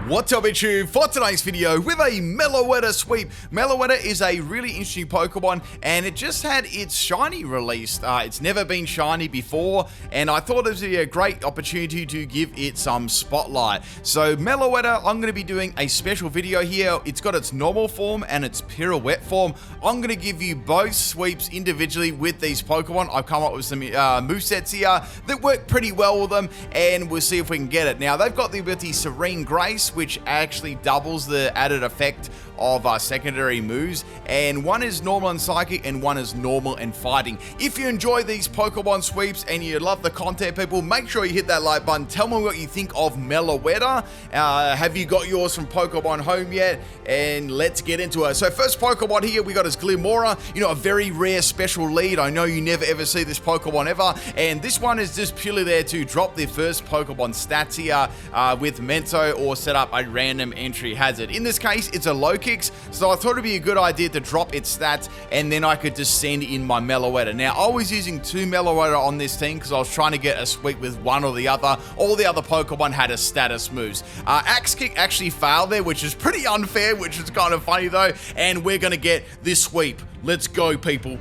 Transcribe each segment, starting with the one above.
What's up, YouTube? For today's video, with a Meloetta sweep. Meloetta is a really interesting Pokemon, and it just had its shiny released. It's never been shiny before, and I thought it would be a great opportunity to give it some spotlight. So Meloetta, I'm going to be doing a special video here. It's got its normal form and its Pirouette form. I'm going to give you both sweeps individually with these Pokemon. I've come up with some movesets here that work pretty well with them, and we'll see if we can get it. Now, they've got the ability Serene Grace, which actually doubles the added effect of secondary moves, and one is normal and psychic and one is normal and fighting. If you enjoy these Pokemon sweeps and you love the content, people, make sure you hit that like button. Tell me what you think of Meloetta. Have you got yours from Pokemon Home yet? And let's get into it. So first Pokemon here we got is Glimmora, a very rare special lead. I know you never ever see this Pokemon ever, and this one is just purely there to drop the first Pokemon stats here with Mento or set up a random entry hazard. In this case, it's a low kicks, so I thought it'd be a good idea to drop its stats, and then I could just send in my Meloetta. Now, I was using two Meloetta on this team because I was trying to get a sweep with one or the other. All the other Pokemon had a status moves. Axe Kick actually failed there, which is pretty unfair, which is kind of funny though, and we're gonna get this sweep. Let's go, people.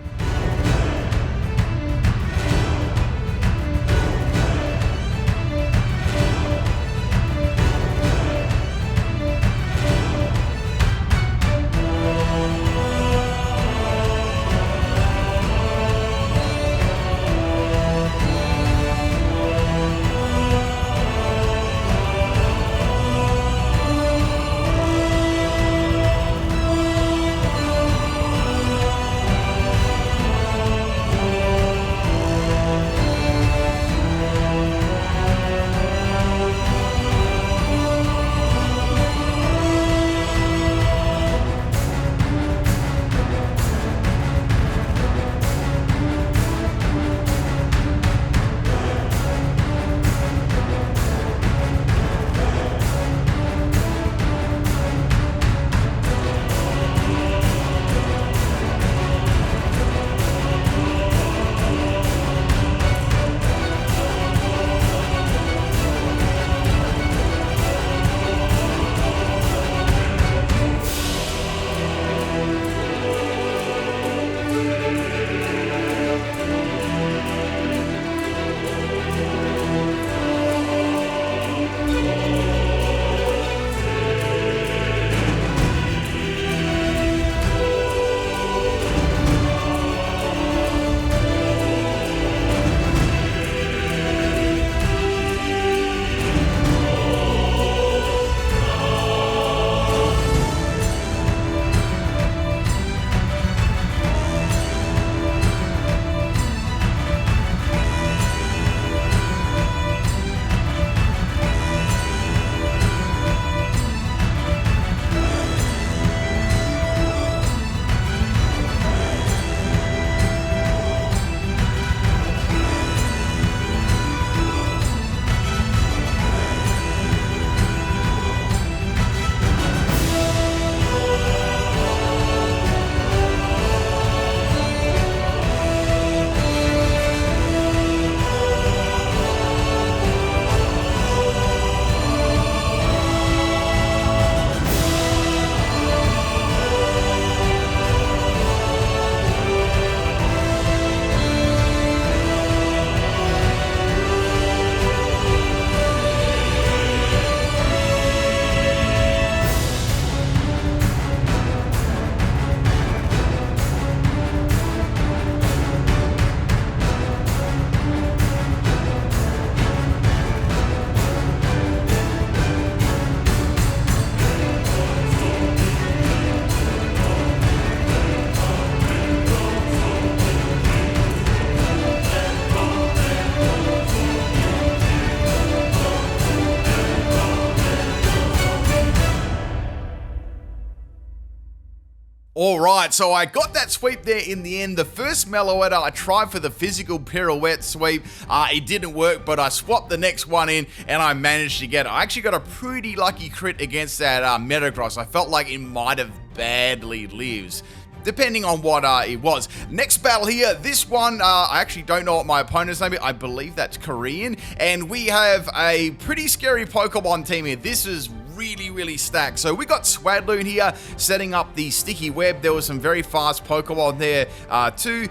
Alright, so I got that sweep there in the end. The first Meloetta, I tried for the physical Pirouette sweep. It didn't work, but I swapped the next one in and I managed to get it. I actually got a pretty lucky crit against that Metagross. I felt like it might have badly lived, depending on what it was. Next battle here, this one, I actually don't know what my opponent's name is. I believe that's Korean. And we have a pretty scary Pokemon team here. This is really stacked. So we got Swadloon here setting up the sticky web. There was some very fast Pokemon there too.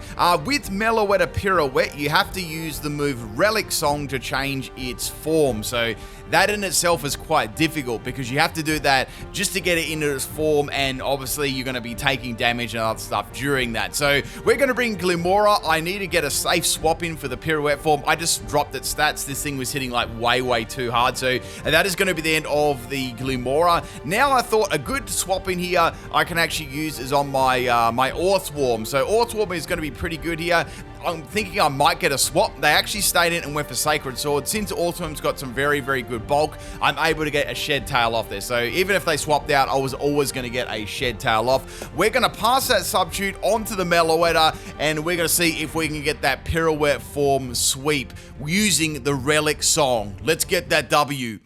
With Meloetta Pirouette, you have to use the move Relic Song to change its form. So that in itself is quite difficult because you have to do that just to get it into its form, and obviously you're going to be taking damage and other stuff during that. So we're going to bring Glimmora. I need to get a safe swap in for the Pirouette form. I just dropped its stats. This thing was hitting like way too hard. So that is going to be the end of the Glimmora. Now I thought a good swap in here I can actually use is on my my Orthworm. So Orthworm is going to be pretty good here. I'm thinking I might get a swap. They actually stayed in and went for Sacred Sword. Since Orthworm's got some very good bulk, I'm able to get a Shed Tail off there. So even if they swapped out, I was always going to get a Shed Tail off. We're going to pass that Substitute onto the Meloetta, and we're going to see if we can get that Pirouette form sweep using the Relic Song. Let's get that W.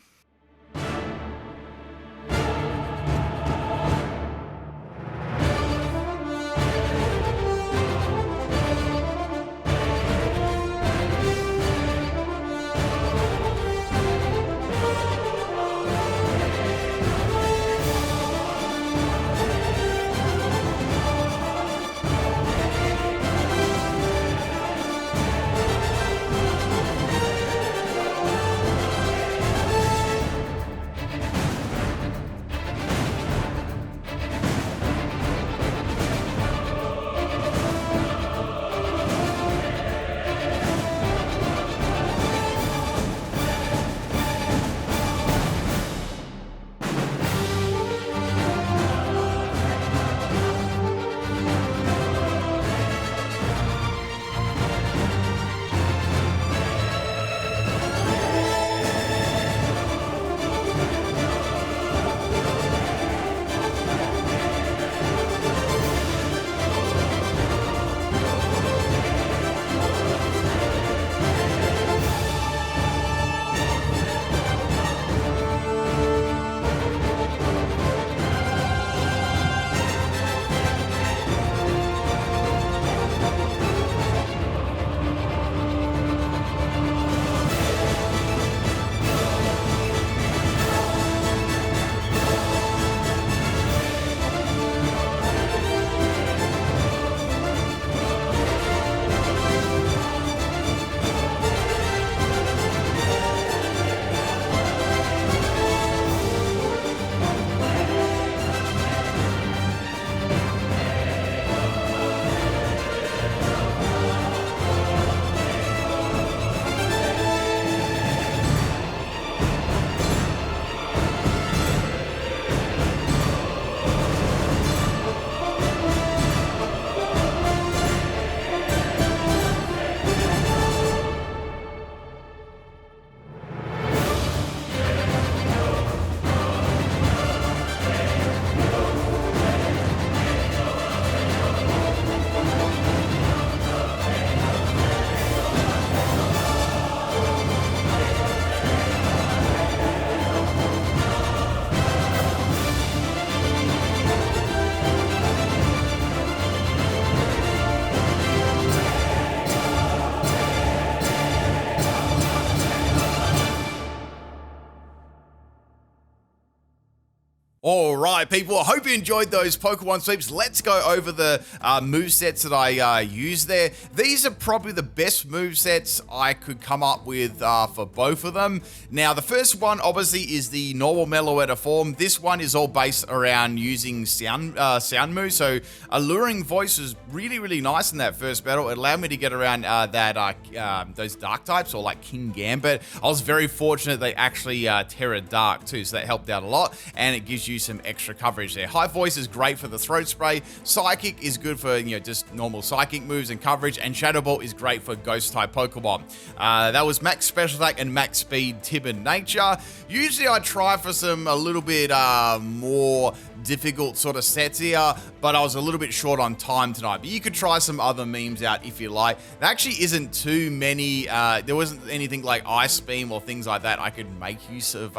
Alright people, I hope you enjoyed those Pokemon sweeps. Let's go over the movesets that I use there. These are probably the best movesets I could come up with for both of them. Now the first one obviously is the normal Meloetta form. This one is all based around using sound moves. So Alluring Voice was really nice in that first battle. It allowed me to get around those dark types, or like King Gambit. I was very fortunate they actually Terra Dark too, so that helped out a lot, and it gives you some extra coverage there. High Voice is great for the throat spray. Psychic is good for, you know, just normal psychic moves and coverage, and Shadow Ball is great for ghost type Pokemon. That was max special attack and max speed, timid nature. Usually I try for some a little bit more difficult sort of sets here, but I was a little bit short on time tonight. But you could try some other memes out if you like. There actually isn't too many, there wasn't anything like Ice Beam or things like that I could make use of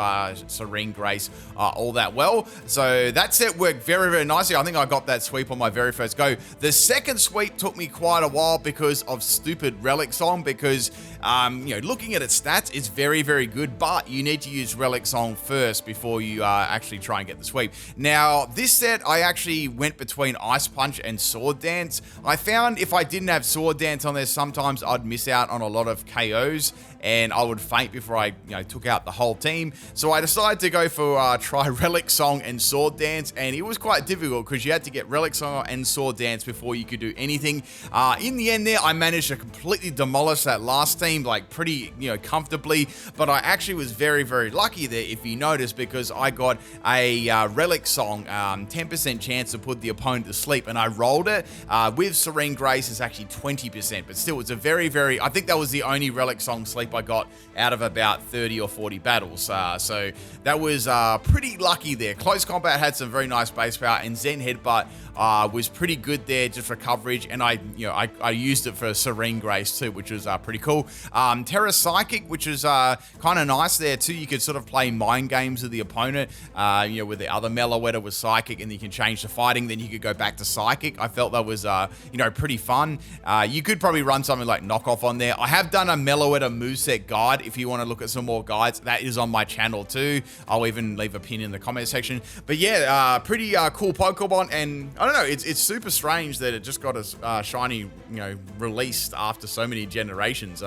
Serene Grace all that well. So that set worked very, very nicely. I think I got that sweep on my very first go. The second sweep took me quite a while because of stupid Relic Song, because you know, looking at its stats, it's very, very good, but you need to use Relic Song first before you actually try and get the sweep. Now, this set, I actually went between Ice Punch and Sword Dance. I found if I didn't have Sword Dance on there, sometimes I'd miss out on a lot of KOs, and I would faint before I, took out the whole team. So I decided to go for try Relic Song and Sword Dance, and it was quite difficult because you had to get Relic Song and Sword Dance before you could do anything. In the end there, I managed to completely demolish that last team, like pretty, comfortably, but I actually was very, very lucky there, if you notice, because I got a Relic Song 10% chance to put the opponent to sleep, and I rolled it. With Serene Grace, it's actually 20%, but still, it's a very, very, I think that was the only Relic Song sleep I got out of about 30 or 40 battles. So that was pretty lucky there. Close Combat had some very nice base power, and Zen Headbutt was pretty good there just for coverage, and I used it for Serene Grace too, which was pretty cool. Terra Psychic, which was kind of nice there too. You could sort of play mind games with the opponent, with the other Meloetta was Psychic, and you can change to fighting, then you could go back to Psychic. I felt that was pretty fun. You could probably run something like Knockoff on there. I have done a Meloetta Moveset guide. If you want to look at some more guides, that is on my channel too. I'll even leave a pin in the comment section. But yeah, pretty cool Pokemon, and I don't know, it's super strange that it just got a shiny, released after so many generations.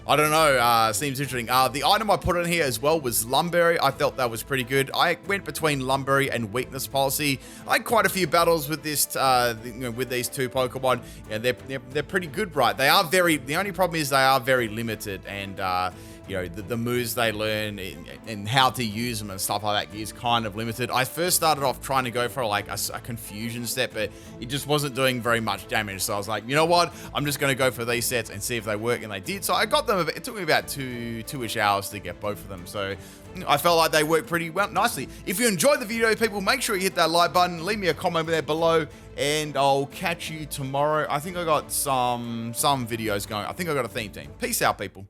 I don't know, seems interesting. The item I put in here as well was Lumberry. I felt that was pretty good. I went between Lumberry and Weakness Policy. I had quite a few battles with this, with these two Pokemon. Yeah, they're pretty good, right? They are the only problem is they are very limited, and the moves they learn and how to use them and stuff like that is kind of limited. I first started off trying to go for like a confusion set, but it just wasn't doing very much damage. So I was like, you know what? I'm just going to go for these sets and see if they work, and they did. So I got them. It took me about two-ish hours to get both of them. So I felt like they worked pretty well, nicely. If you enjoyed the video, people, make sure you hit that like button. Leave me a comment there below, and I'll catch you tomorrow. I think I got some videos going. I think I got a theme team. Peace out, people.